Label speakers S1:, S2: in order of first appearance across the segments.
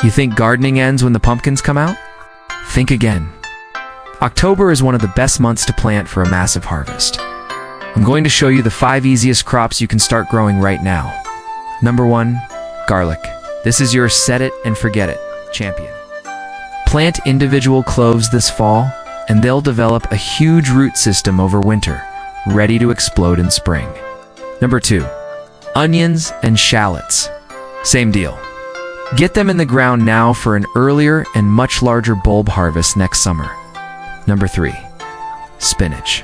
S1: You think gardening ends when the pumpkins come out? Think again. October is one of the best months to plant for a massive harvest. I'm going to show you the 5 easiest crops you can start growing right now. Number 1, garlic. This is your set it and forget it champion. Plant individual cloves this fall, and they'll develop a huge root system over winter, ready to explode in spring. Number 2, onions and shallots. Same deal. Get them in the ground now for an earlier and much larger bulb harvest next summer. Number 3, spinach.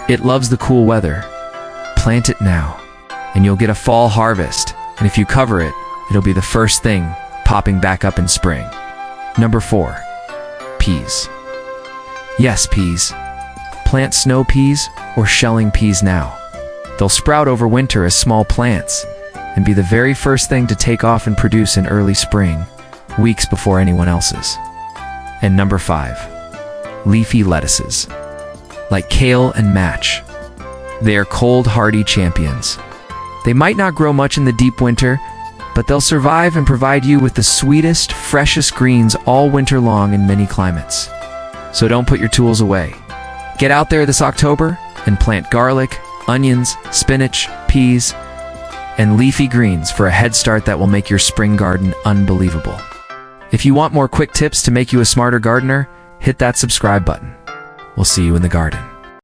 S1: It loves the cool weather. Plant it now, and you'll get a fall harvest, and if you cover it, it'll be the first thing popping back up in spring. Number 4, peas. Yes, peas. Plant snow peas or shelling peas now. They'll sprout over winter as small plants and be the very first thing to take off and produce in early spring, weeks before anyone else's. And number 5, leafy lettuces. Like kale and match. They are cold, hardy champions. They might not grow much in the deep winter, but they'll survive and provide you with the sweetest, freshest greens all winter long in many climates. So don't put your tools away. Get out there this October and plant garlic, onions, spinach, peas, and leafy greens for a head start that will make your spring garden unbelievable. If you want more quick tips to make you a smarter gardener, hit that subscribe button. We'll see you in the garden.